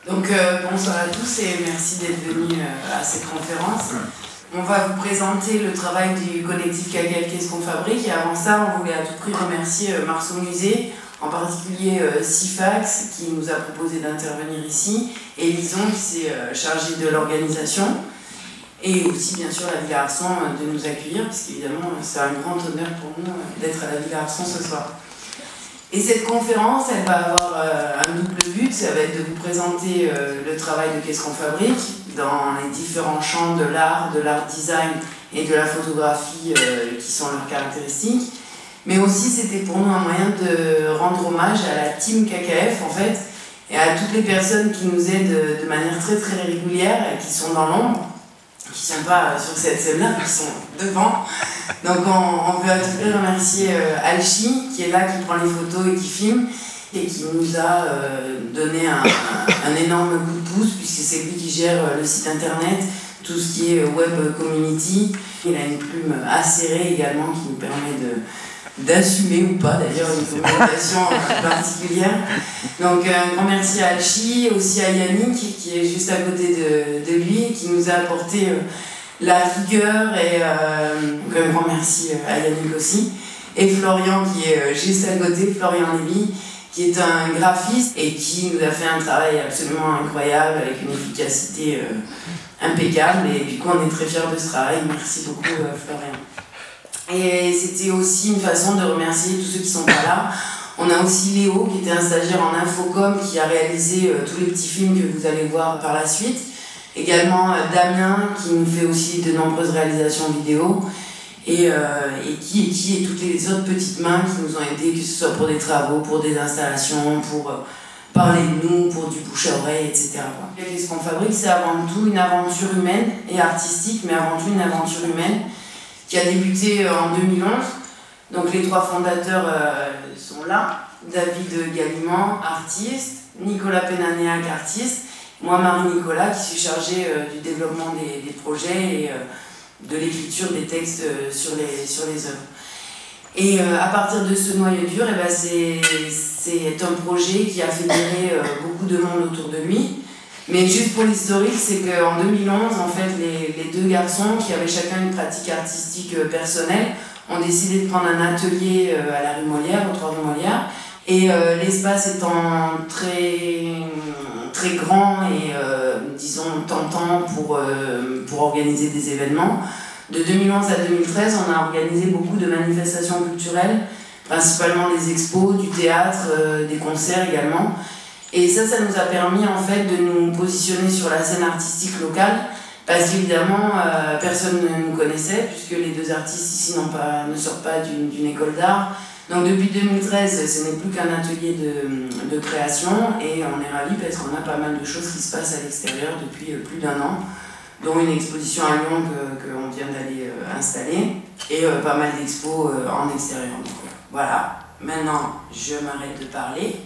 Donc bonsoir à tous et merci d'être venus à cette conférence. On va vous présenter le travail du collectif KKF Qu'est-ce qu'on fabrique, et avant ça on voulait à tout prix remercier Marceau Musée, en particulier Sifax qui nous a proposé d'intervenir ici, et Lison qui s'est chargée de l'organisation, et aussi bien sûr la Villa Arsan de nous accueillir, parce qu'évidemment c'est un grand honneur pour nous d'être à la Villa Arsan ce soir. Et cette conférence, elle va avoir un double but, ça va être de vous présenter le travail de Qu'est-ce qu'on fabrique dans les différents champs de l'art design et de la photographie qui sont leurs caractéristiques. Mais aussi, c'était pour nous un moyen de rendre hommage à la team KKF en fait, et à toutes les personnes qui nous aident de manière très très régulière et qui sont dans l'ombre, qui ne sont pas sur cette scène-là, qui sont devant. Donc on veut à tout prix remercier Alchi, qui est là, qui prend les photos et qui filme, et qui nous a donné un énorme coup de pouce, puisque c'est lui qui gère le site internet, tout ce qui est web community. Il a une plume acérée également qui nous permet d'assumer ou pas d'ailleurs une communication particulière. Donc un grand merci à Alchi, aussi à Yannick qui est juste à côté de lui et qui nous a apporté la rigueur, et donc un grand merci à Yannick aussi, et Florian qui est juste à côté, Florian Lévy, qui est un graphiste et qui nous a fait un travail absolument incroyable avec une efficacité impeccable, et du coup on est très fiers de ce travail. Merci beaucoup Florian. Et c'était aussi une façon de remercier tous ceux qui sont pas là. On a aussi Léo qui était un stagiaire en Infocom qui a réalisé tous les petits films que vous allez voir par la suite. Également Damien qui nous fait aussi de nombreuses réalisations vidéo, et toutes les autres petites mains qui nous ont aidés, que ce soit pour des travaux, pour des installations, pour parler de nous, pour du bouche à oreille, etc. Qu'est-ce qu'on fabrique, c'est avant tout une aventure humaine et artistique, mais avant tout une aventure humaine qui a débuté en 2011. Donc les trois fondateurs sont là. David Gallimand, artiste, Nicolas Penanéac, artiste, moi Marie-Nicolas qui suis chargée du développement des projets et de l'écriture des textes sur les œuvres. Et à partir de ce noyau dur, c'est un projet qui a fédéré beaucoup de monde autour de lui. Mais juste pour l'historique, c'est qu'en 2011, en fait, les deux garçons qui avaient chacun une pratique artistique personnelle ont décidé de prendre un atelier à la rue Molière, aux 3 rue Molière. Et l'espace étant très grand et disons tentant pour organiser des événements, de 2011 à 2013, on a organisé beaucoup de manifestations culturelles, principalement des expos, du théâtre, des concerts également. Et ça nous a permis en fait de nous positionner sur la scène artistique locale, parce qu'évidemment personne ne nous connaissait, puisque les deux artistes ici ne sortent pas d'une école d'art. Donc depuis 2013, ce n'est plus qu'un atelier de création, et on est ravis parce qu'on a pas mal de choses qui se passent à l'extérieur depuis plus d'1 an, dont une exposition à Lyon qu'on vient d'aller installer, et pas mal d'expos en extérieur. Donc, voilà, maintenant je m'arrête de parler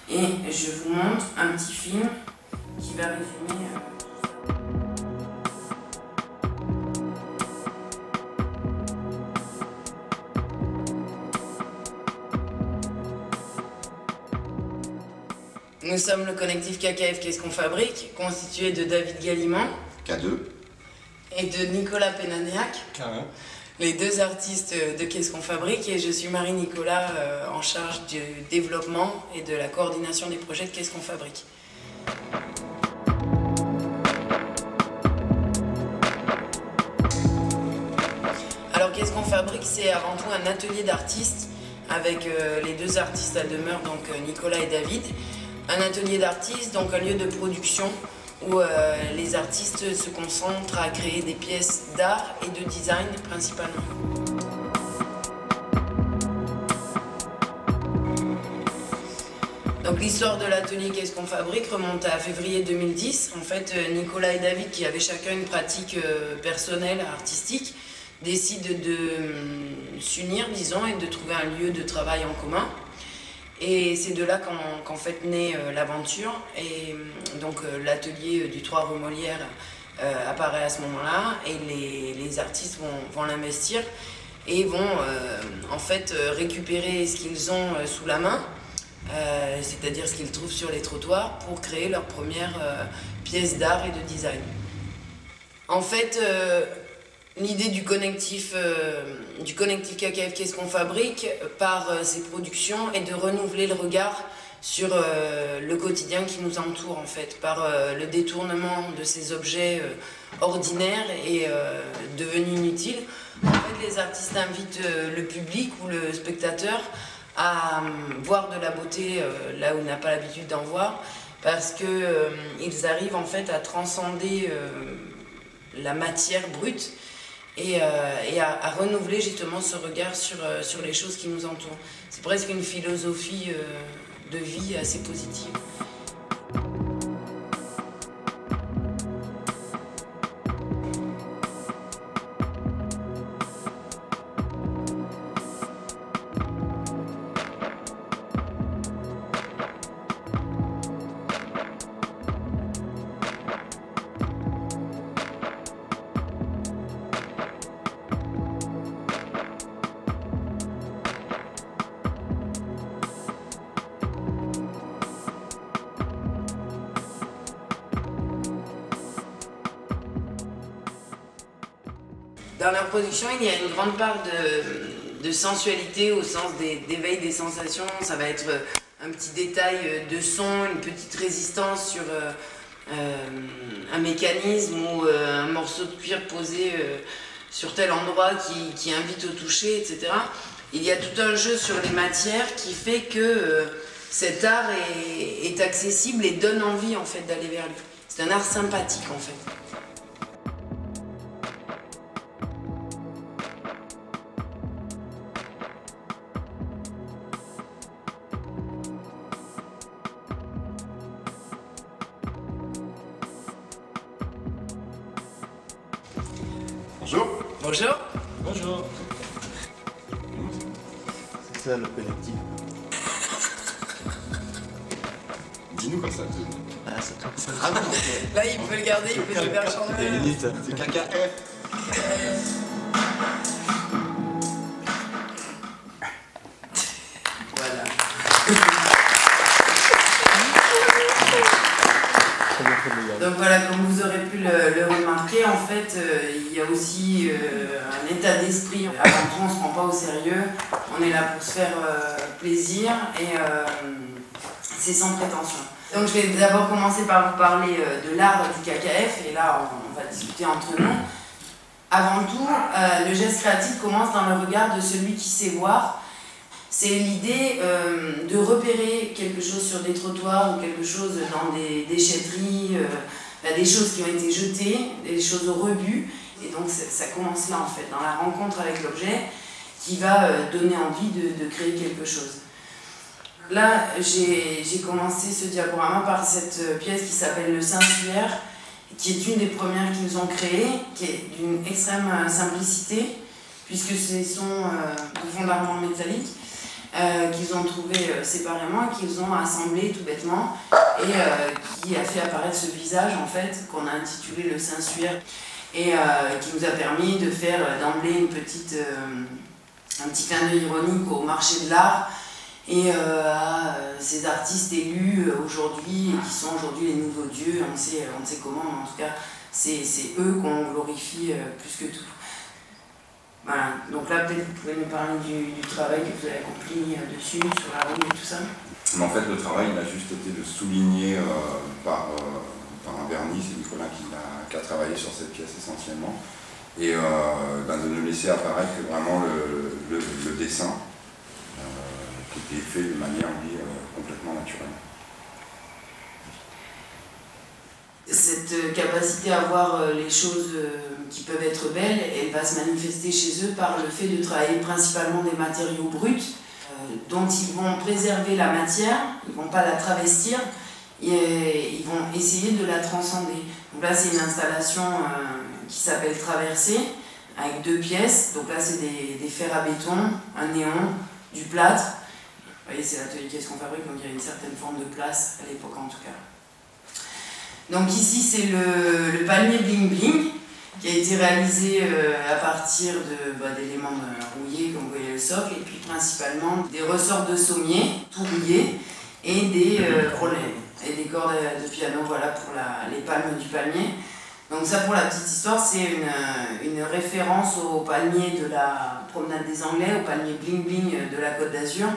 et je vous montre un petit film qui va résumer... Nous sommes le collectif KKF Qu'est-ce qu'on fabrique, constitué de David Gallimand, K2, et de Nicolas Penanéac, K1, les deux artistes de Qu'est-ce qu'on fabrique, et je suis Marie-Nicolas en charge du développement et de la coordination des projets de Qu'est-ce qu'on fabrique. Alors Qu'est-ce qu'on fabrique, c'est avant tout un atelier d'artistes avec les deux artistes à demeure, donc Nicolas et David. Un atelier d'artistes, donc un lieu de production où les artistes se concentrent à créer des pièces d'art et de design principalement. Donc l'histoire de l'atelier Qu'est-ce qu'on fabrique remonte à février 2010. En fait, Nicolas et David, qui avaient chacun une pratique personnelle, artistique, décident de s'unir, disons, et de trouver un lieu de travail en commun. Et c'est de là qu'en fait naît l'aventure, et donc l'atelier du 3 rue Molière apparaît à ce moment-là, et les artistes vont l'investir et vont en fait récupérer ce qu'ils ont sous la main c'est-à-dire ce qu'ils trouvent sur les trottoirs, pour créer leurs premières pièces d'art et de design. En fait, l'idée du collectif KKF Qu'est-ce qu'on fabrique par ces productions est de renouveler le regard sur le quotidien qui nous entoure, en fait, par le détournement de ces objets ordinaires et devenus inutiles. En fait, les artistes invitent le public ou le spectateur à voir de la beauté là où il n'a pas l'habitude d'en voir, parce qu'ils arrivent en fait à transcender la matière brute et à renouveler justement ce regard sur les choses qui nous entourent. C'est presque une philosophie de vie assez positive. Dans leur production, il y a une grande part de sensualité au sens d'éveil des sensations. Ça va être un petit détail de son, une petite résistance sur un mécanisme ou un morceau de cuir posé sur tel endroit qui invite au toucher, etc. Il y a tout un jeu sur les matières qui fait que cet art est accessible et donne envie en fait d'aller vers lui. C'est un art sympathique en fait. Bonjour. Bonjour. Bonjour. C'est ça le collectif. Dis-nous quand ça tourne. Ah, ça tourne. Ah non, Là, il peut le garder, il peut le faire changer. c'est KKF. Voilà. Donc voilà, comme vous aurez pu le remarquer, en fait, il y a aussi un état d'esprit. Avant tout, on ne se prend pas au sérieux, on est là pour se faire plaisir et c'est sans prétention. Donc je vais d'abord commencer par vous parler de l'art du KKF, et là on va discuter entre nous. Avant tout, le geste créatif commence dans le regard de celui qui sait voir. C'est l'idée de repérer quelque chose sur des trottoirs ou quelque chose dans des déchetteries, des choses qui ont été jetées, des choses au rebut. Et donc ça commence là en fait, dans la rencontre avec l'objet qui va donner envie de créer quelque chose. Là, j'ai commencé ce diaporama par cette pièce qui s'appelle le Saint-Suaire, qui est une des premières qu'ils ont créées, qui est d'une extrême simplicité, puisque ce sont de fondaments métalliques qu'ils ont trouvés séparément et qu'ils ont assemblés tout bêtement, et qui a fait apparaître ce visage en fait qu'on a intitulé le Saint-Suaire, et qui nous a permis de faire d'emblée un petit clin d'œil ironique au marché de l'art et à ces artistes élus aujourd'hui, et qui sont aujourd'hui les nouveaux dieux, on ne sait comment, mais en tout cas c'est eux qu'on glorifie plus que tout. Voilà, donc là peut-être vous pouvez nous parler du travail que vous avez accompli dessus, sur la rue et tout ça. Mais en fait le travail il a juste été de souligner par un vernis, c'est Nicolas qui a travaillé sur cette pièce essentiellement, et de ne laisser apparaître que vraiment le dessin qui était fait de manière complètement naturelle. Cette capacité à voir les choses qui peuvent être belles, elle va se manifester chez eux par le fait de travailler principalement des matériaux bruts dont ils vont préserver la matière, ils ne vont pas la travestir, et ils vont essayer de la transcender. Donc là c'est une installation qui s'appelle Traversée, avec 2 pièces. Donc là c'est des fers à béton, un néon, du plâtre. Vous voyez, c'est l'atelier Qu'est-ce qu'on fabrique, donc il y a une certaine forme de place à l'époque en tout cas. Donc ici c'est le palmier bling bling qui a été réalisé à partir d'éléments rouillés, comme vous voyez le socle, et puis principalement des ressorts de sommier tout rouillés, et des cordes de piano, voilà, pour les palmes du palmier. Donc ça, pour la petite histoire, c'est une référence au palmier de la promenade des Anglais, au palmier bling bling de la Côte d'Azur.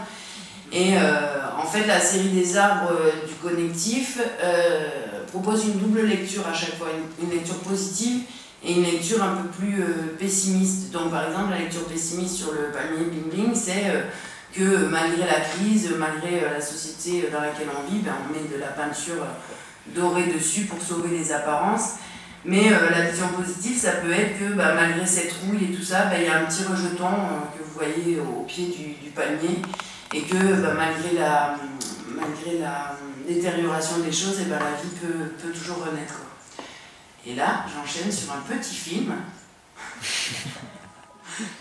Et en fait, la série des arbres du connectif propose une double lecture à chaque fois, une lecture positive et une lecture un peu plus pessimiste. Donc par exemple, la lecture pessimiste sur le palmier bling bling, c'est que malgré la crise, malgré la société dans laquelle on vit, on met de la peinture dorée dessus pour sauver les apparences. Mais la vision positive, ça peut être que malgré cette rouille et tout ça, il y a un petit rejeton que vous voyez au pied du palmier, et que malgré la détérioration des choses, la vie peut toujours renaître. Et là, j'enchaîne sur un petit film.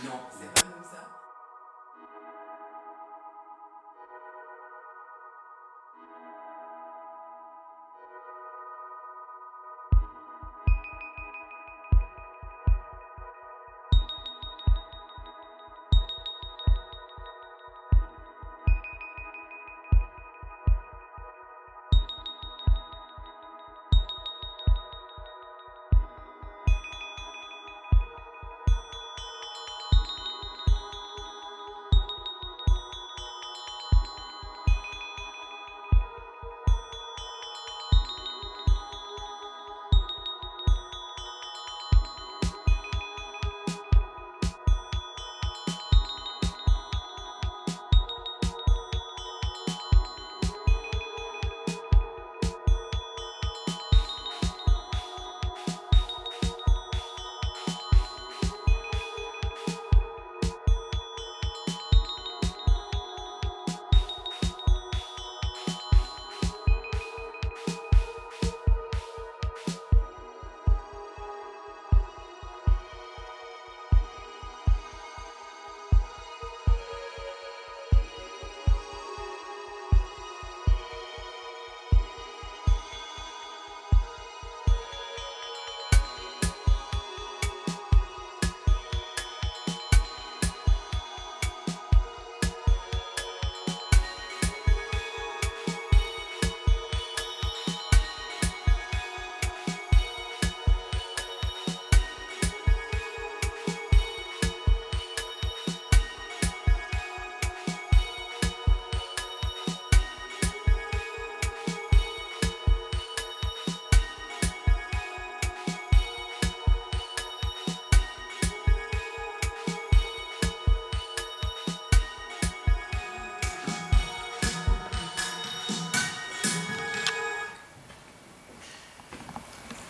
Non, c'est pas comme ça.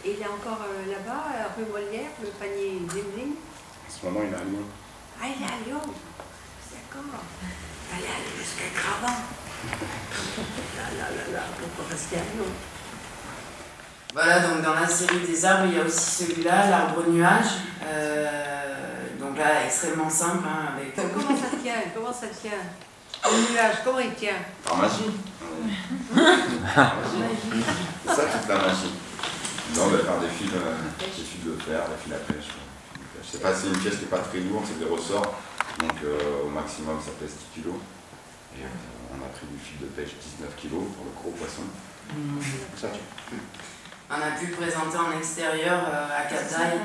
Et il est encore là-bas, rue Molière, le panier bling-bling. En ce moment, il est à Lyon. Ah, il est à Lyon. D'accord. Elle est allée jusqu'à Cravant. Là, pourquoi rester à Lyon? Voilà, donc dans la série des arbres, il y a aussi celui-là, l'arbre nuage. Donc là, extrêmement simple. Avec... Comment ça tient? Comment ça tient? Le nuage, comment il tient? Par magie. C'est ça toute la magie. Non, faire des fils de fer, des fils à pêche. C'est une pièce qui n'est pas très lourde, c'est des ressorts. Donc au maximum, ça pèse 10 kg. Et on a pris du fil de pêche 19 kg pour le gros poisson. Ça tue. On a pu le présenter en extérieur à Cap-d'Aille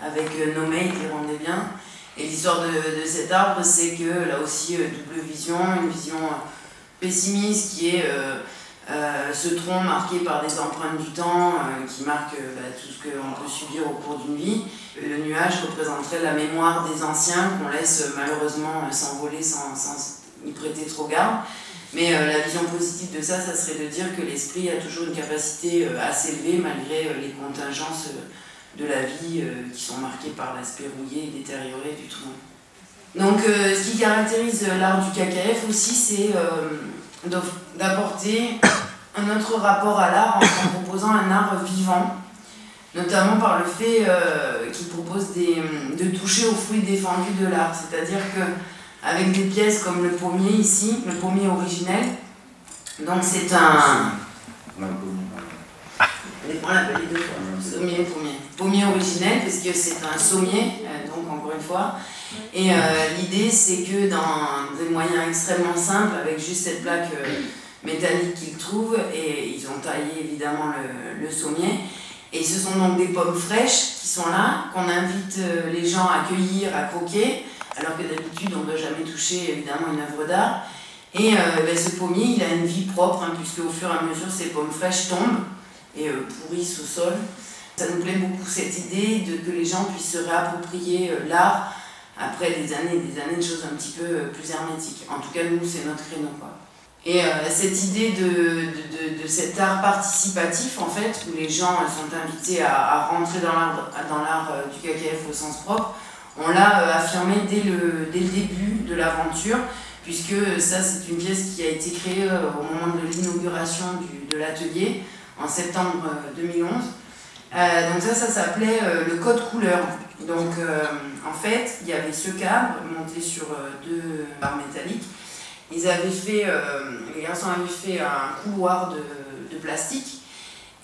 avec Nomei qui rendait bien. Et l'histoire de cet arbre, c'est que là aussi, double vision, une vision pessimiste qui est ce tronc marqué par des empreintes du temps qui marquent tout ce qu'on peut subir au cours d'une vie. Le nuage représenterait la mémoire des anciens qu'on laisse malheureusement s'envoler sans y prêter trop garde. Mais la vision positive de ça, ça serait de dire que l'esprit a toujours une capacité à s'élever malgré les contingences de la vie qui sont marquées par l'aspect rouillé et détérioré du tronc. Donc ce qui caractérise l'art du KKF aussi, c'est d'apporter un autre rapport à l'art en proposant un art vivant, notamment par le fait qu'il propose de toucher aux fruits défendus de l'art, c'est-à-dire qu'avec des pièces comme le pommier ici, le pommier originel, donc c'est un... On l'appelle les deux fois, sommier et pommier. Pommier originel, parce que c'est un sommier, donc encore une fois. Et l'idée, c'est que dans des moyens extrêmement simples, avec juste cette plaque métalliques qu'ils trouvent, et ils ont taillé évidemment le sommier. Et ce sont donc des pommes fraîches qui sont là, qu'on invite les gens à cueillir, à croquer, alors que d'habitude on ne doit jamais toucher évidemment une œuvre d'art. Et ce pommier, il a une vie propre, hein, puisque au fur et à mesure ces pommes fraîches tombent et pourrissent au sol. Ça nous plaît beaucoup cette idée que les gens puissent se réapproprier l'art après des années de choses un petit peu plus hermétiques. En tout cas, nous, c'est notre créneau, quoi. Et cette idée de cet art participatif, en fait, où les gens sont invités à rentrer dans l'art du KKF au sens propre, on l'a affirmé dès le début de l'aventure, puisque ça, c'est une pièce qui a été créée au moment de l'inauguration de l'atelier, en septembre 2011. Donc ça s'appelait le code couleur. Donc en fait, il y avait ce cadre monté sur 2 barres métalliques. Les garçons avaient fait un couloir de plastique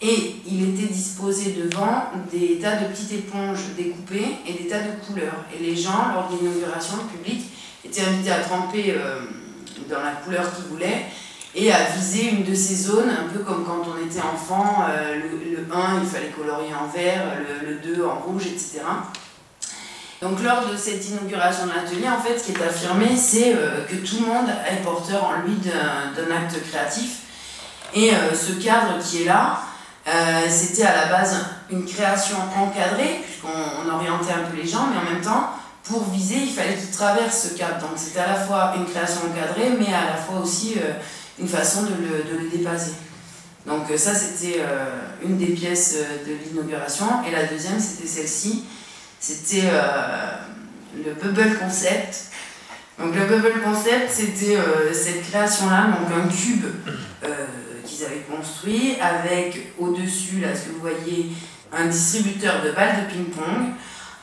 et il était disposé devant des tas de petites éponges découpées et des tas de couleurs. Et les gens, lors de l'inauguration, le public, étaient invités à tremper dans la couleur qu'ils voulaient et à viser une de ces zones, un peu comme quand on était enfant, le 1, il fallait colorier en vert, le 2 en rouge, etc. Donc lors de cette inauguration de l'atelier, en fait, ce qui est affirmé, c'est que tout le monde est porteur en lui d'un acte créatif. Et ce cadre qui est là, c'était à la base une création encadrée, puisqu'on orientait un peu les gens, mais en même temps, pour viser, il fallait qu'ils traversent ce cadre. Donc c'était à la fois une création encadrée, mais à la fois aussi une façon de le dépasser. Donc ça, c'était une des pièces de l'inauguration. Et la deuxième, c'était celle-ci. C'était le Bubble Concept. Donc le Bubble Concept, c'était cette création-là, donc un cube qu'ils avaient construit avec au-dessus, là, ce que vous voyez, un distributeur de balles de ping-pong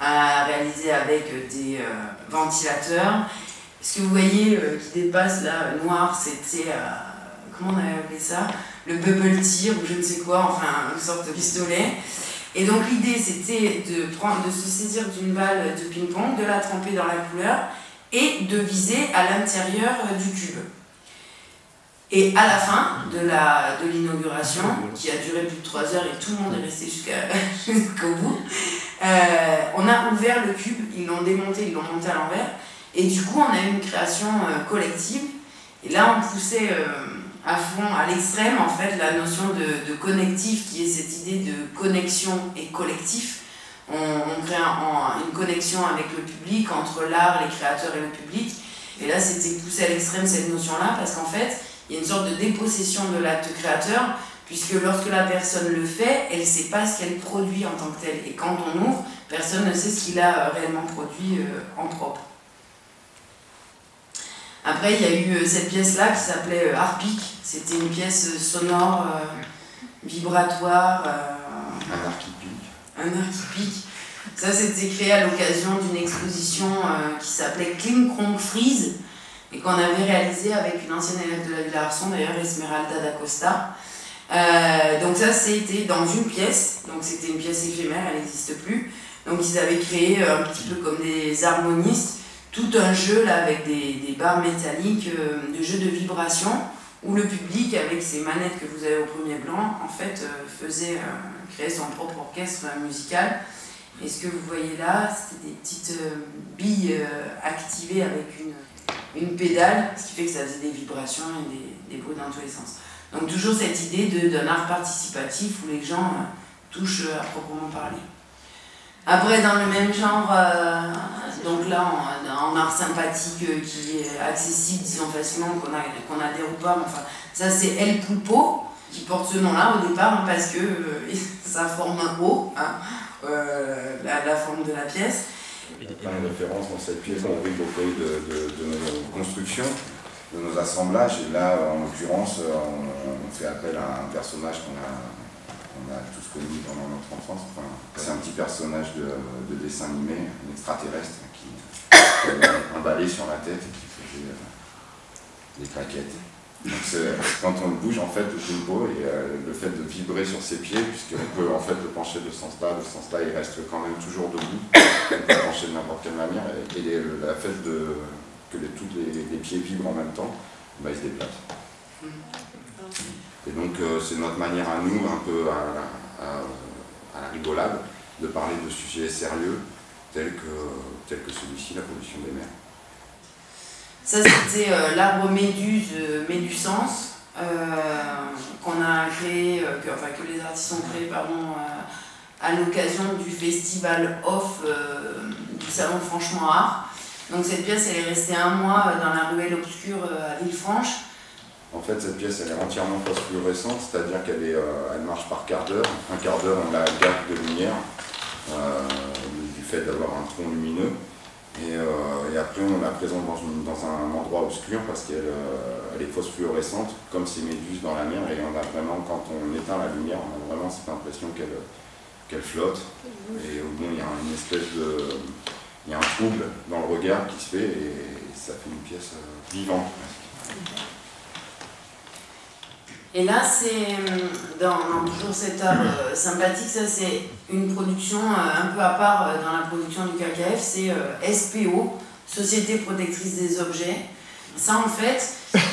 réalisé avec des ventilateurs. Ce que vous voyez qui dépasse là, noir, c'était, comment on avait appelé ça, le bubble tir ou je ne sais quoi, enfin une sorte de pistolet. Et donc l'idée c'était de se saisir d'une balle de ping-pong, de la tremper dans la couleur et de viser à l'intérieur du cube. Et à la fin de l'inauguration, qui a duré plus de 3 heures et tout le monde est resté jusqu'au bout, on a ouvert le cube, ils l'ont démonté, ils l'ont monté à l'envers, et du coup on a eu une création collective. Et là on poussait à fond, à l'extrême, en fait, la notion de connectif, qui est cette idée de connexion et collectif. On crée une connexion avec le public, entre l'art, les créateurs et le public. Et là, c'était poussé à l'extrême cette notion-là, parce qu'en fait, il y a une sorte de dépossession de l'acte créateur, puisque lorsque la personne le fait, elle ne sait pas ce qu'elle produit en tant que telle. Et quand on ouvre, personne ne sait ce qu'il a réellement produit en propre. Après, il y a eu cette pièce-là qui s'appelait Harpic. C'était une pièce sonore, vibratoire. Un art qui pique. Un art qui pique. Ça, c'était créé à l'occasion d'une exposition qui s'appelait Kling Krong Freeze et qu'on avait réalisée avec une ancienne élève de la Villa Arson, d'ailleurs, Esmeralda da Costa. Donc ça, c'était dans une pièce. Donc c'était une pièce éphémère, elle n'existe plus. Donc ils avaient créé un petit peu comme des harmonistes, tout un jeu là, avec des barres métalliques, de jeux de vibration, où le public, avec ces manettes que vous avez au premier plan, en fait, créait son propre orchestre musical. Et ce que vous voyez là, c'était des petites billes activées avec une pédale, ce qui fait que ça faisait des vibrations et des bruits dans tous les sens. Donc toujours cette idée d'un art participatif où les gens touchent à proprement parler. Après, dans le même genre, donc là, en art sympathique qui est accessible, disons facilement, qu'on adhère ou pas, enfin, ça c'est El Pulpo, qui porte ce nom-là au départ, parce que ça forme un O, hein, la forme de la pièce. Il y a plein de références dans cette pièce, on a vu beaucoup de nos constructions, de nos assemblages, et là, en l'occurrence, on fait appel à un personnage qu'on a tous connu pendant notre enfance. Enfin, c'est un petit personnage de dessin animé, un extraterrestre, qui avait un balai sur la tête et qui faisait des claquettes. Donc quand on le bouge, en fait, le Pulpo, et le fait de vibrer sur ses pieds, puisqu'on peut en fait le pencher de ce sens-là, il reste quand même toujours debout, on peut le pencher de n'importe quelle manière, et la fait que tous les pieds vibrent en même temps, bah, il se déplace. Et donc c'est notre manière à nous, un peu à la rigolade, de parler de sujets sérieux tels que celui-ci, la pollution des mers. Ça c'était l'arbre méduse Médusens qu'on a créé, que les artistes ont créé à l'occasion du festival off du salon Franchement Art. Donc cette pièce elle est restée 1 mois dans la ruelle obscure à Villefranche. En fait cette pièce elle est entièrement phosphorescente, c'est-à-dire qu'elle elle marche par quart d'heure. Un quart d'heure on la gape de lumière du fait d'avoir un tronc lumineux. Et après on la présente dans un endroit obscur parce qu'elle est phosphorescente comme ces méduses dans la mer, et on a vraiment, quand on éteint la lumière, on a vraiment cette impression qu'elle flotte. Et bon, il y a une espèce de... il y a un trouble dans le regard qui se fait et ça fait une pièce vivante. Et là, c'est dans toujours cet art sympathique, ça c'est une production un peu à part dans la production du KKF, c'est SPO, Société Protectrice des Objets. Ça en fait,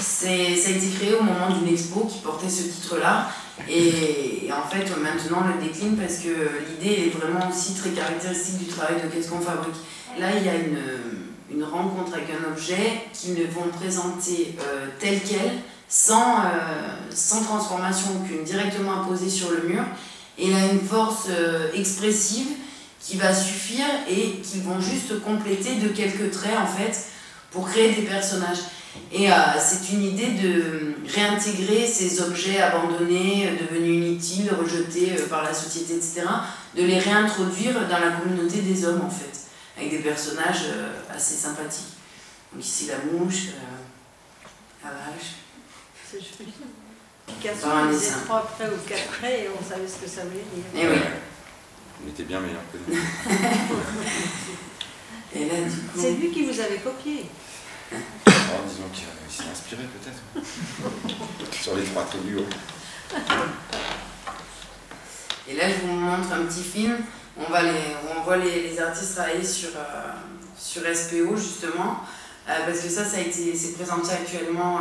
ça a été créé au moment d'une expo qui portait ce titre-là. Et en fait, maintenant on le décline parce que l'idée est vraiment aussi très caractéristique du travail de Qu'est-ce qu'on fabrique. Là, il y a une rencontre avec un objet qu'ils ne vont présenter tel quel, sans transformation aucune, directement apposé sur le mur. Et il a une force expressive qui va suffire et qui vont juste compléter de quelques traits en fait pour créer des personnages. Et c'est une idée de réintégrer ces objets abandonnés, devenus inutiles, rejetés par la société, etc., de les réintroduire dans la communauté des hommes en fait, avec des personnages assez sympathiques. Donc ici la mouche, la vache. C'est joli. Picasso disait 3 traits ou 4 traits et on savait ce que ça voulait dire. Et oui. Il était bien meilleur que nous. Et là, du coup... C'est lui qui vous avait copié. Alors, disons qu'il s'est inspiré peut-être. Sur les 3 traits du haut. Et là, je vous montre un petit film où on voit les artistes travailler sur SPO justement, parce que c'est présenté actuellement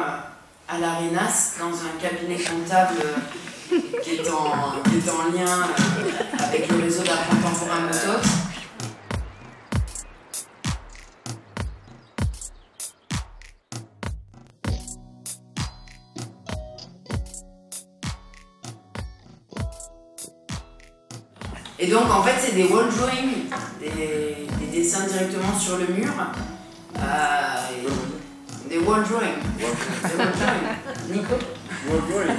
à l'Arenas, dans un cabinet comptable qui est en lien avec le réseau d'art contemporain Botox. Et donc en fait c'est des wall drawings, des dessins directement sur le mur. Des wall drawings. Des wall drawings. Nico. Wall drawing.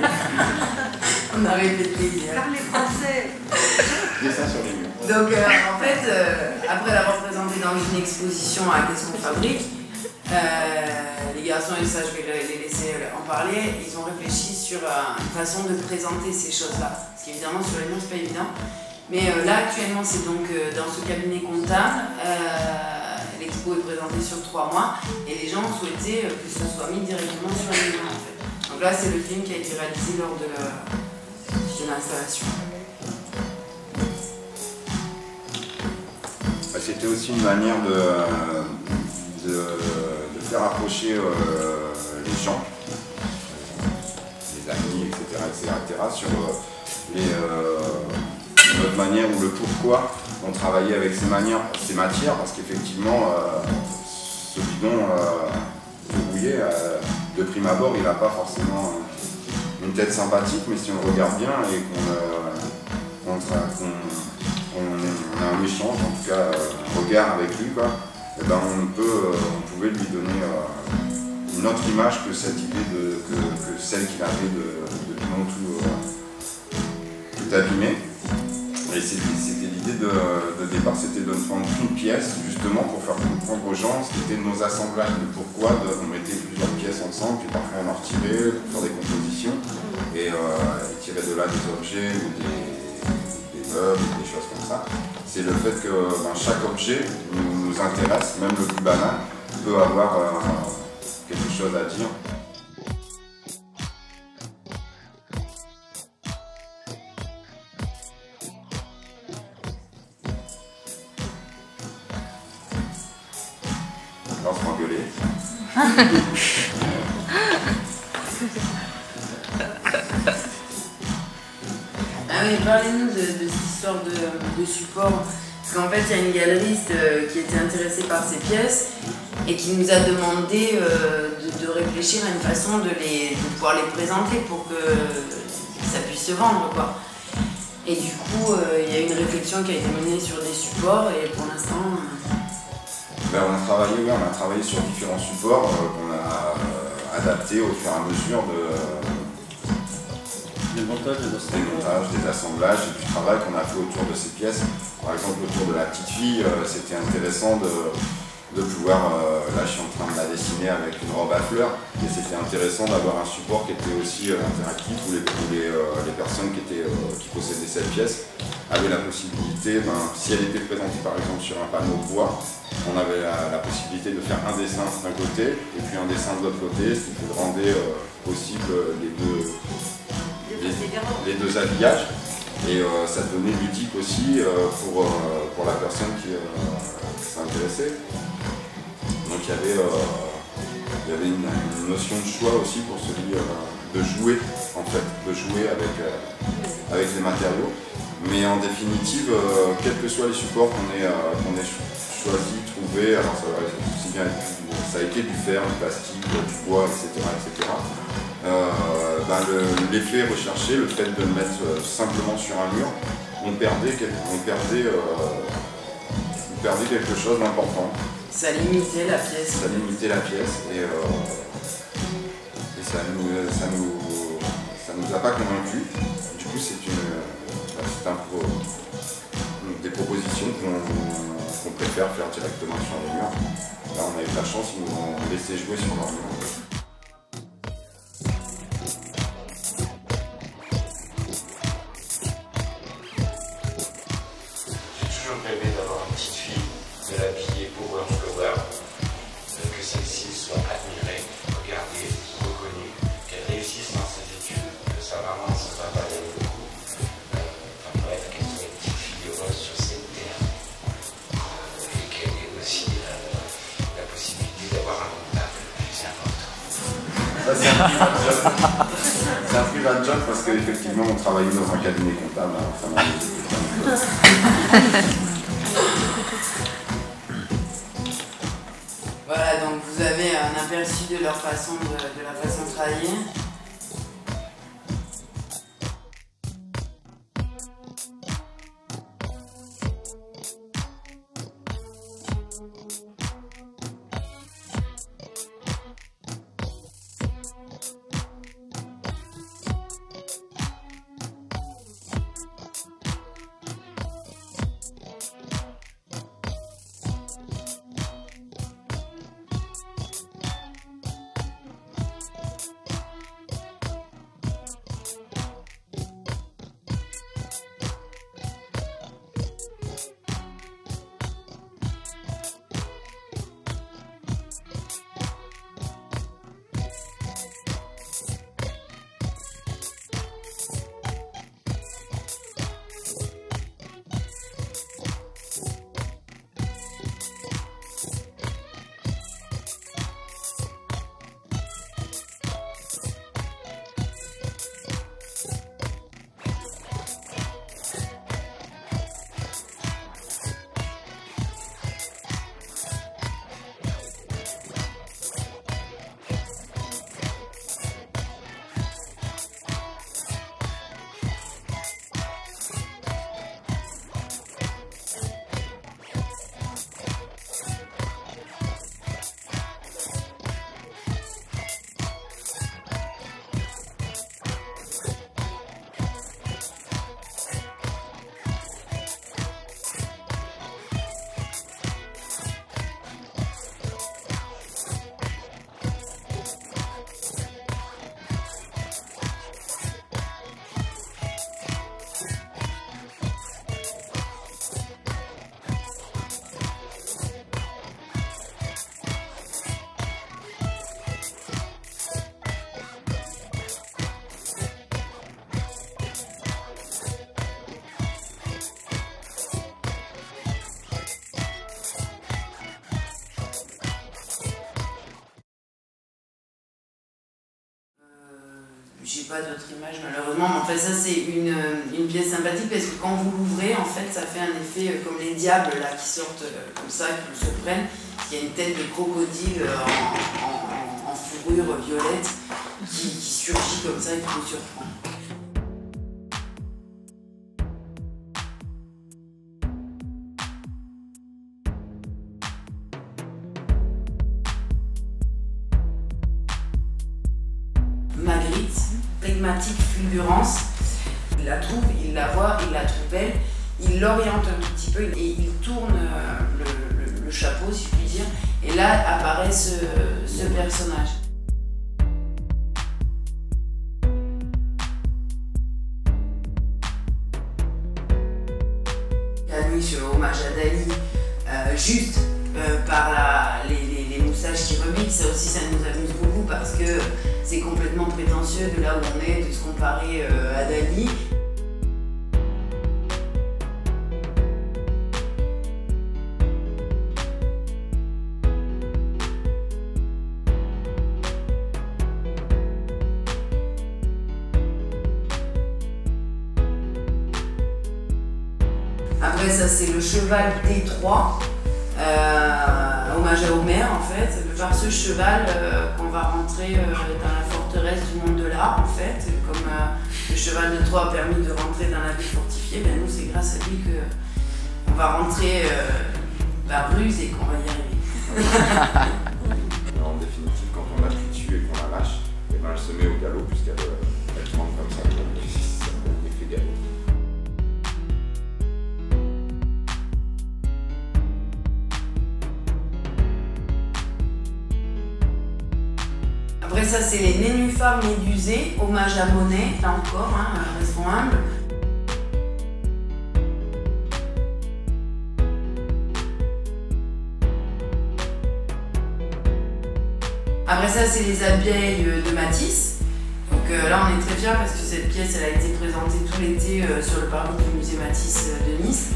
On a répété hier. Parlez français. Dessin sur les murs. Donc en fait, après l'avoir présenté dans une exposition à Qu'est-ce qu'on fabrique, les garçons, et ça je vais les laisser en parler, ils ont réfléchi sur une façon de présenter ces choses-là. Parce qu'évidemment sur les murs c'est pas évident. Mais là actuellement c'est donc dans ce cabinet comptable, l'expo est présentée sur 3 mois et les gens ont souhaité que ça soit mis directement sur les murs en fait. Donc là c'est le film qui a été réalisé lors de l'installation. C'était aussi une manière de faire approcher les gens, les amis, etc. sur notre manière ou le pourquoi on travaillait avec ces matières, parce qu'effectivement, ce bidon verrouillé, de prime abord, il n'a pas forcément une tête sympathique, mais si on le regarde bien et qu'on a un échange, en tout cas un regard avec lui, quoi, et ben on pouvait lui donner une autre image que cette idée que celle qu'il avait de bidon tout abîmé. Et c'était l'idée de départ, c'était de prendre une pièce justement pour faire comprendre aux gens ce qu'étaient nos assemblages, de pourquoi on mettait plusieurs pièces ensemble, puis parfois on en retirait pour faire des compositions et tirer de là des objets ou des meubles, des choses comme ça. C'est le fait que chaque objet nous intéresse, même le plus banal peut avoir quelque chose à dire. On se m'engueuler. mais parlez-nous de cette histoire de support. Parce qu'en fait, il y a une galeriste qui était intéressée par ces pièces et qui nous a demandé de réfléchir à une façon de pouvoir les présenter pour que ça puisse se vendre, quoi. Et du coup, il y a une réflexion qui a été menée sur des supports et pour l'instant... On a travaillé sur différents supports qu'on a adaptés au fur et à mesure des montages, des assemblages et du travail qu'on a fait autour de ces pièces. Par exemple, autour de la petite fille, c'était intéressant de pouvoir, là je suis en train de la dessiner avec une robe à fleurs, et c'était intéressant d'avoir un support qui était aussi interactif où les personnes qui possédaient cette pièce avaient la possibilité, si elle était présentée par exemple sur un panneau bois, on avait la possibilité de faire un dessin d'un côté et puis un dessin de l'autre côté, ce qui rendait possible les deux habillages. Et ça devenait ludique aussi pour la personne qui s'intéressait. Donc il y avait une notion de choix aussi pour celui de jouer, en fait, de jouer avec les matériaux. Mais en définitive, quels que soient les supports qu'on ait choisi, trouvé, alors ça a été du fer, du plastique, du bois, etc. L'effet recherché, le fait de le mettre simplement sur un mur, on perdait quelque chose d'important. Ça limitait la pièce. Ça limitait la pièce et ça nous a pas convaincus. Du coup, c'est des propositions qu'on préfère faire directement sur les murs. Là, on a eu la chance, ils nous ont laissé jouer sur leur mur. C'est un private job parce qu'effectivement on travaillait dans un cabinet comptable. Voilà, donc vous avez un aperçu de leur façon de travailler. j'ai pas d'autres images malheureusement, mais en fait ça c'est une pièce sympathique parce que quand vous l'ouvrez, en fait ça fait un effet comme les diables là qui sortent comme ça, qui se prennent. Il y a une tête de crocodile en fourrure violette qui surgit comme ça et qui vous surprend. Magritte, flegmatique fulgurance, il la trouve, il la voit, il la trouve belle, il l'oriente un tout petit peu et il tourne le chapeau si je puis dire, et là apparaît ce personnage. Lui, je hommage à Dali, juste par les moussages qui remixent, ça aussi ça nous amuse beaucoup parce que c'est complètement prétentieux de là où on est, de se comparer à Dali. Après ça c'est le cheval D3, hommage à Homère en fait. Par ce cheval qu'on va rentrer dans la forteresse du monde de l'art en fait. Comme le cheval de Troie a permis de rentrer dans la ville fortifiée, ben nous c'est grâce à lui qu'on va rentrer par ruse et qu'on va y arriver. En définitive, quand on appuie dessus et qu'on la lâche, et ben elle se met au galop puisqu'elle tourne comme ça, donc ça s'appelle l'effet galop. Après ça c'est les nénuphars médusés, hommage à Monet, là encore, hein, restons humbles. Après ça c'est les abeilles de Matisse. Donc là on est très fiers parce que cette pièce elle a été présentée tout l'été sur le parvis du musée Matisse de Nice.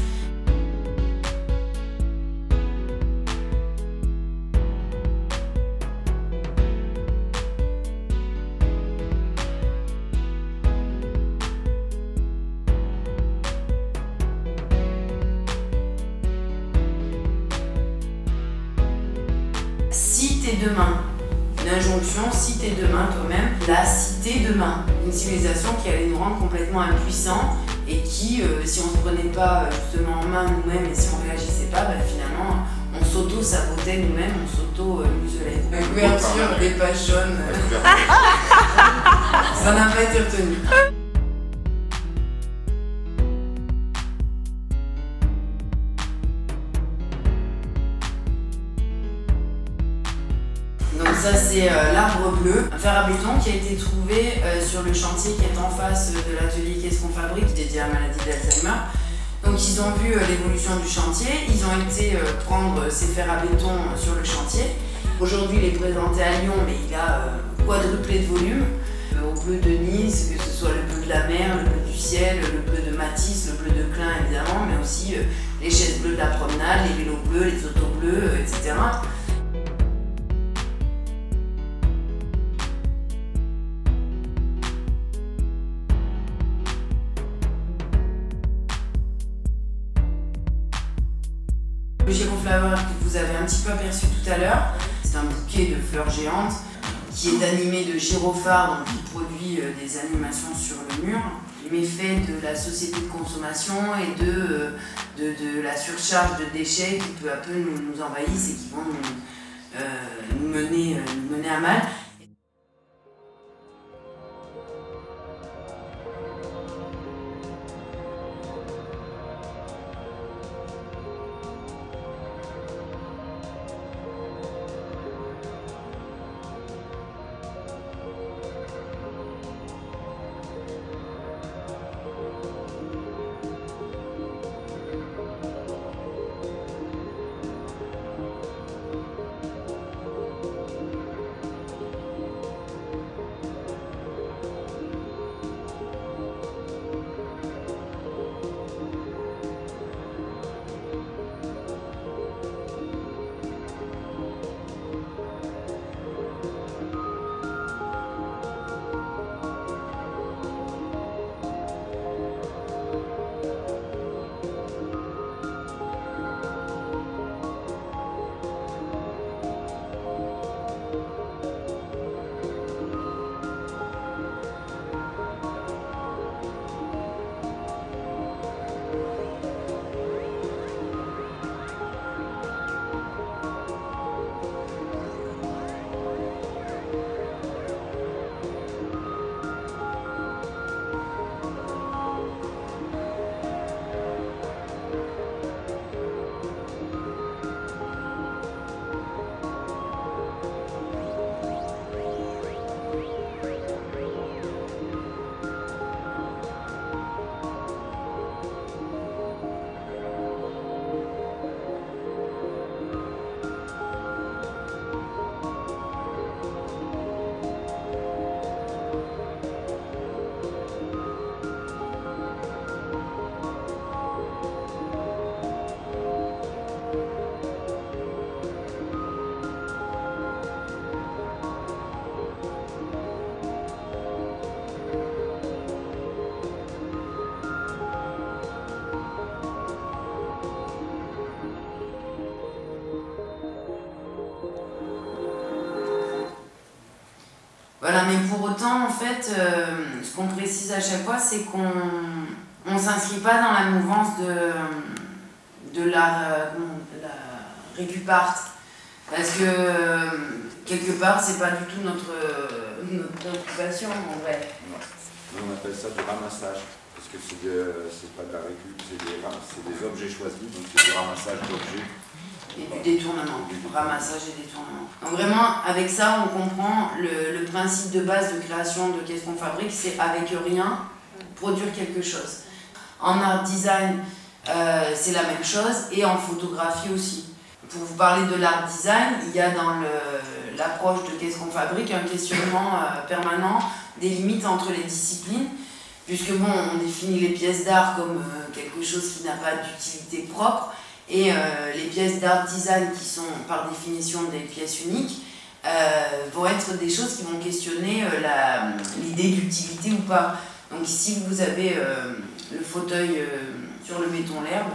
Si tes deux mains, une injonction, si tes deux mains toi-même, la cité demain, une civilisation qui allait nous rendre complètement impuissants et qui, si on ne se prenait pas justement en main nous-mêmes et si on ne réagissait pas, ben, finalement on s'auto-sabotait nous-mêmes, on s'auto-muselait. La couverture des pages jaunes, ça n'a pas été retenu. Donc ça c'est l'arbre bleu, un fer à béton qui a été trouvé sur le chantier qui est en face de l'atelier Qu'est-ce qu'on fabrique, dédié à la maladie d'Alzheimer. Donc ils ont vu l'évolution du chantier, ils ont été prendre ces fers à béton sur le chantier. Aujourd'hui il est présenté à Lyon mais il a quadruplé de volume. Au bleu de Nice, que ce soit le bleu de la mer, le bleu du ciel, le bleu de Matisse, le bleu de Klein évidemment, mais aussi les chaises bleues de la promenade, les vélos bleus, les autos bleus, etc. Le gyrophlawer que vous avez un petit peu aperçu tout à l'heure, c'est un bouquet de fleurs géantes qui est animé de gyrophares, donc qui produit des animations sur le mur. Méfait de la société de consommation et de la surcharge de déchets qui peu à peu nous envahissent et qui vont nous mener à mal. Voilà, mais pour autant, en fait, ce qu'on précise à chaque fois, c'est qu'on ne s'inscrit pas dans la mouvance de la récup art. Parce que, quelque part, c'est pas du tout notre occupation, en vrai. Non. On appelle ça du ramassage, parce que c'est pas de la récup, c'est des objets choisis, donc c'est du ramassage d'objets. Et du détournement, ramassage et détournement. Donc vraiment, avec ça, on comprend le principe de base de création de Qu'est-ce qu'on fabrique, c'est avec rien, produire quelque chose. En art design, c'est la même chose, et en photographie aussi. Pour vous parler de l'art design, il y a dans l'approche de Qu'est-ce qu'on fabrique un questionnement permanent des limites entre les disciplines, puisque bon, on définit les pièces d'art comme quelque chose qui n'a pas d'utilité propre, et les pièces d'art design, qui sont par définition des pièces uniques, vont être des choses qui vont questionner l'idée d'utilité ou pas. Donc ici, vous avez le fauteuil sur le béton l'herbe,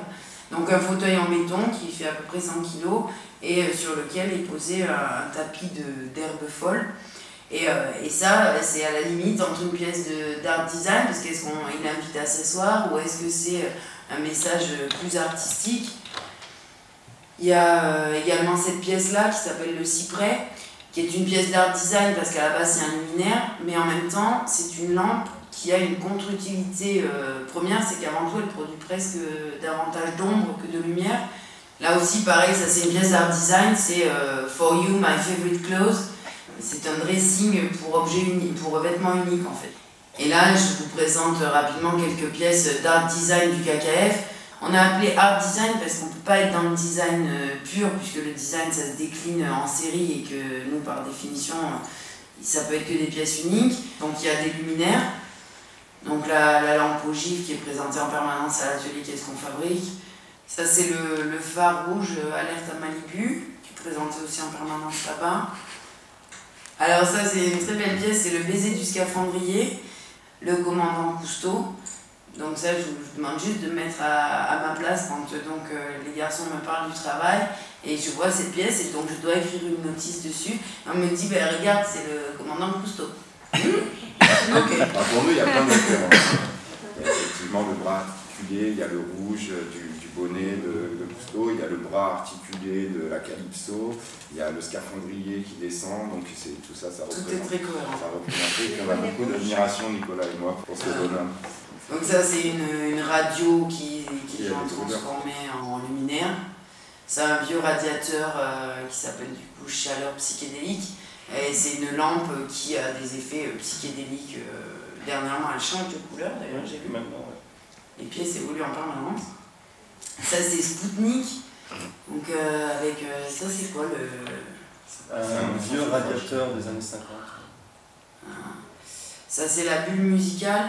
donc un fauteuil en béton qui fait à peu près 100 kg et sur lequel est posé un tapis d'herbe folle. Et ça, c'est à la limite entre une pièce d'art design, parce qu'est-ce qu'il invite à s'asseoir, ou est-ce que c'est un message plus artistique. Il y a également cette pièce-là qui s'appelle le cyprès, qui est une pièce d'art design parce qu'à la base c'est un luminaire, mais en même temps c'est une lampe qui a une contre-utilité première, c'est qu'avant tout elle produit presque davantage d'ombre que de lumière. Là aussi pareil, ça c'est une pièce d'art design, c'est For You, My Favorite Clothes. C'est un dressing pour objet unique, pour vêtements uniques en fait. Et là je vous présente rapidement quelques pièces d'art design du KKF. On a appelé art design parce qu'on ne peut pas être dans le design pur, puisque le design ça se décline en série et que nous par définition ça peut être que des pièces uniques. Donc il y a des luminaires, donc la lampe ogive qui est présentée en permanence à l'atelier Qu'est-ce qu'on fabrique. Ça c'est le phare rouge alerte à Malibu, qui est présenté aussi en permanence là-bas. Alors ça c'est une très belle pièce, c'est le baiser du scaphandrier, le commandant Cousteau. Donc ça, je vous demande juste de me mettre à ma place quand les garçons me parlent du travail et je vois cette pièce et donc je dois écrire une notice dessus. Et on me dit, ben, regarde, c'est le commandant Cousteau. Okay. Pour nous, il y a plein de références. Il y a effectivement le bras articulé, il y a le rouge du bonnet de Cousteau, il y a le bras articulé de la Calypso, il y a le scaphandrier qui descend, donc tout ça, ça représente. Tout est très cohérent. Ça représente et on a beaucoup d'admiration, Nicolas et moi, pour ce bonhomme. Donc ça c'est une radio qui est transformée en luminaire. C'est un vieux radiateur qui s'appelle du coup chaleur psychédélique. Et c'est une lampe qui a des effets psychédéliques. Dernièrement elle change de couleur d'ailleurs, j'ai vu maintenant. Les pièces évoluent en permanence. Ça c'est Spoutnik. Donc avec ça c'est quoi un vieux radiateur des années 50. Ça c'est la bulle musicale.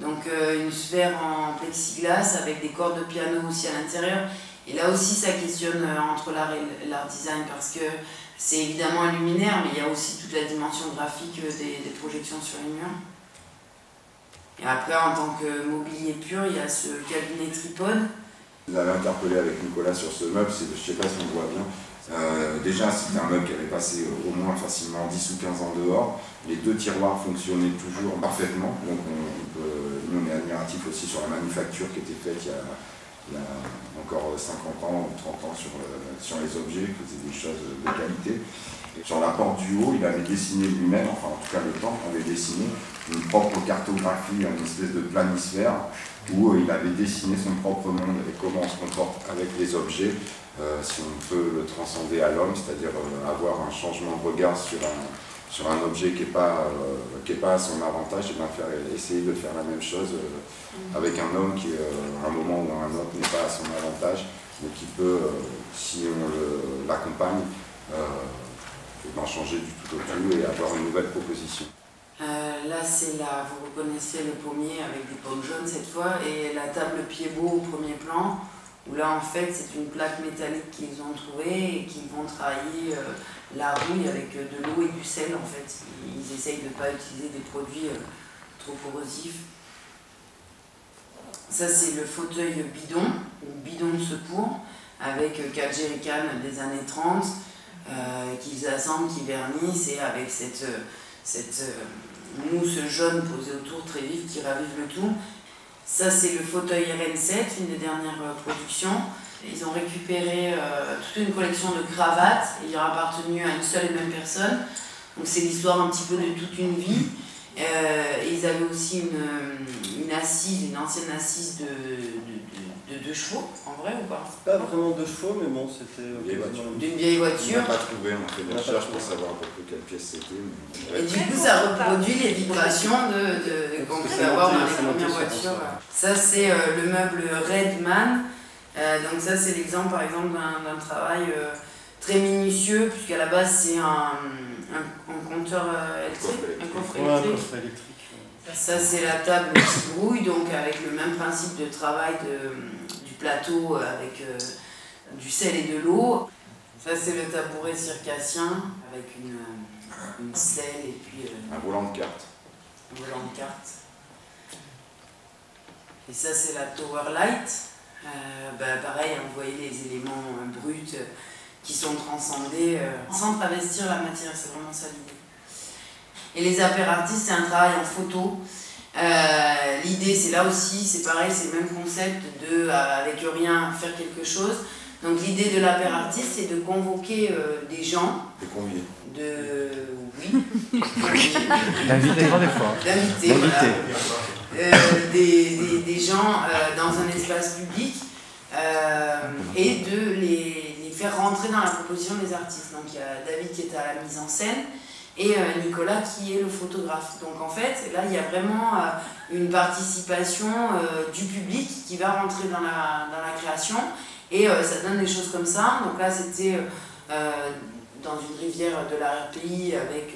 Donc une sphère en plexiglas avec des cordes de piano aussi à l'intérieur. Et là aussi ça questionne entre l'art et l'art design parce que c'est évidemment un luminaire, mais il y a aussi toute la dimension graphique des projections sur les murs. Et après en tant que mobilier pur, il y a ce cabinet tripode. Vous avez interpellé avec Nicolas sur ce meuble, je ne sais pas si on voit bien. Déjà, c'était un meuble qui avait passé au moins facilement 10 ou 15 ans dehors. Les deux tiroirs fonctionnaient toujours parfaitement. Donc nous, on est admiratifs aussi sur la manufacture qui était faite il y a encore 50 ans ou 30 ans sur les objets, qui faisaient des choses de qualité. Et sur la porte du haut, il avait dessiné lui-même, enfin en tout cas le temps, avait dessiné une propre cartographie, une espèce de planisphère, où il avait dessiné son propre monde et comment on se comporte avec les objets, si on peut le transcender à l'homme, c'est-à-dire avoir un changement de regard sur un objet qui n'est pas à son avantage, et bien essayer de faire la même chose avec un homme qui, à un moment ou à un autre, n'est pas à son avantage, mais qui peut, si on l'accompagne, changer du tout au tout et avoir une nouvelle proposition. Là, vous reconnaissez le pommier avec des pommes jaunes cette fois, et la table pied-beau au premier plan, où là, en fait, c'est une plaque métallique qu'ils ont trouvée et qu'ils vont travailler la rouille avec de l'eau et du sel, en fait. Ils essayent de ne pas utiliser des produits trop corrosifs. Ça, c'est le fauteuil bidon, ou bidon de secours, avec 4 jerrycans des années 30, qu'ils assemblent, qu'ils vernissent, et avec cette cette mousse jaune posée autour très vive qui ravive le tout. Ça c'est le fauteuil RN7, une des dernières productions. Ils ont récupéré toute une collection de cravates ayant appartenu à une seule et même personne. Donc c'est l'histoire un petit peu de toute une vie. Et ils avaient aussi une assise, une ancienne assise de 2 chevaux, en vrai ou pas? Pas vraiment 2 chevaux, mais bon, c'était d'une vieille voiture. On n'a pas trouvé, on fait des recherches pour savoir à peu près quelle pièce c'était. Et du coup, ça reproduit les vibrations qu'on pouvait avoir dans les premières voitures. Ça, c'est le meuble Redman. Donc ça, c'est l'exemple, par exemple, d'un travail très minutieux, puisqu'à la base, c'est un compteur électrique, un coffre électrique. Ça, c'est la table qui brouille, donc avec le même principe de travail du plateau avec du sel et de l'eau. Ça, c'est le tabouret circassien avec une selle et puis un volant de carte. Un volant de carte. Et ça, c'est la Tower Light. Pareil, vous voyez les éléments bruts qui sont transcendés sans travestir la matière, c'est vraiment ça l'idée. Et les apératistes, c'est un travail en photo. L'idée, c'est là aussi, c'est pareil, c'est le même concept de, avec rien, faire quelque chose. Donc l'idée de l'apératiste, c'est de convoquer des gens. De convier. Oui. D'inviter, des fois. D'inviter, voilà. Des gens dans un espace public et de les faire rentrer dans la proposition des artistes. Donc il y a David qui est à la mise en scène et Nicolas qui est le photographe. Donc en fait, là il y a vraiment une participation du public qui va rentrer dans la création et ça donne des choses comme ça. Donc là c'était dans une rivière de l'arrière-pays avec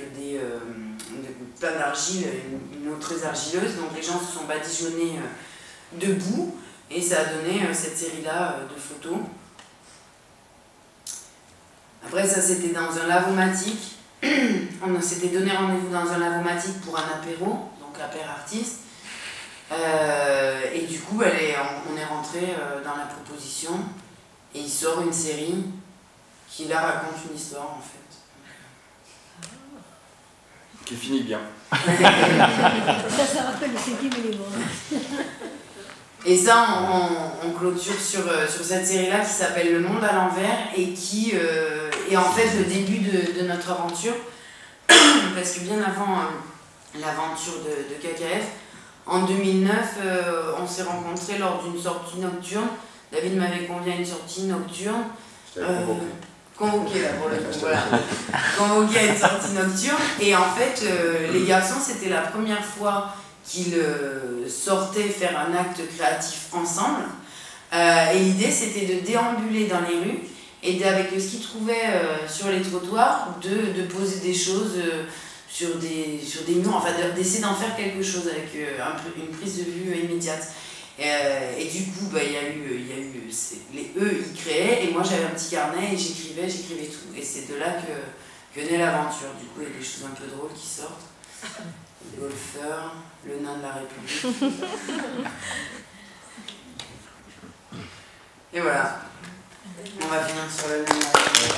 plein d'argile, une eau très argileuse. Donc les gens se sont badigeonnés debout et ça a donné cette série-là de photos. Après ça c'était dans un lavomatique. On s'était donné rendez-vous dans un lavomatique pour un apéro, donc l'apéro-artiste. Et du coup on est rentré dans la proposition et il sort une série qui là raconte une histoire en fait. Qui finit bien. Ça rappelle le 7e élément. Et ça, on clôture sur cette série-là qui s'appelle Le Monde à l'envers et qui est en fait le début de notre aventure. Parce que bien avant l'aventure de KKF, en 2009, on s'est rencontrés lors d'une sortie nocturne. David m'avait convié à une sortie nocturne. Convoqué là pour le coup, voilà. Convoqué à une sortie nocturne. Et en fait, les garçons, c'était la première fois qu'ils sortaient faire un acte créatif ensemble. Et l'idée, c'était de déambuler dans les rues et avec ce qu'ils trouvaient sur les trottoirs, de poser des choses sur des murs, enfin d'essayer d'en faire quelque chose avec une prise de vue immédiate. Et du coup, il y a eu eux, ils créaient, et moi j'avais un petit carnet et j'écrivais tout. Et c'est de là que naît l'aventure. Du coup, il y a des choses un peu drôles qui sortent. Le golfeur, le nain de la République. Et voilà. On va finir sur le nain de la République.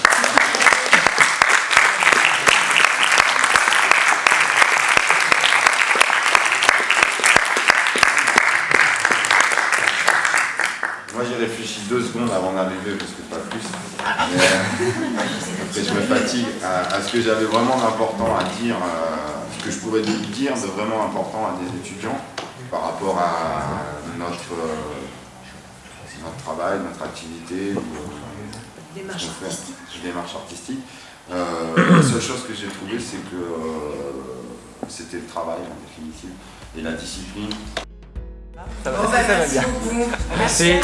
Moi j'ai réfléchi 2 secondes avant d'arriver, parce que pas plus. Après je me fatigue à ce que j'avais vraiment d'important à dire, ce que je pourrais dire de vraiment important à des étudiants par rapport à notre travail, notre activité, démarche artistique. La seule chose que j'ai trouvée, c'est que c'était le travail en définitive et la discipline. Ça va, merci beaucoup. Merci.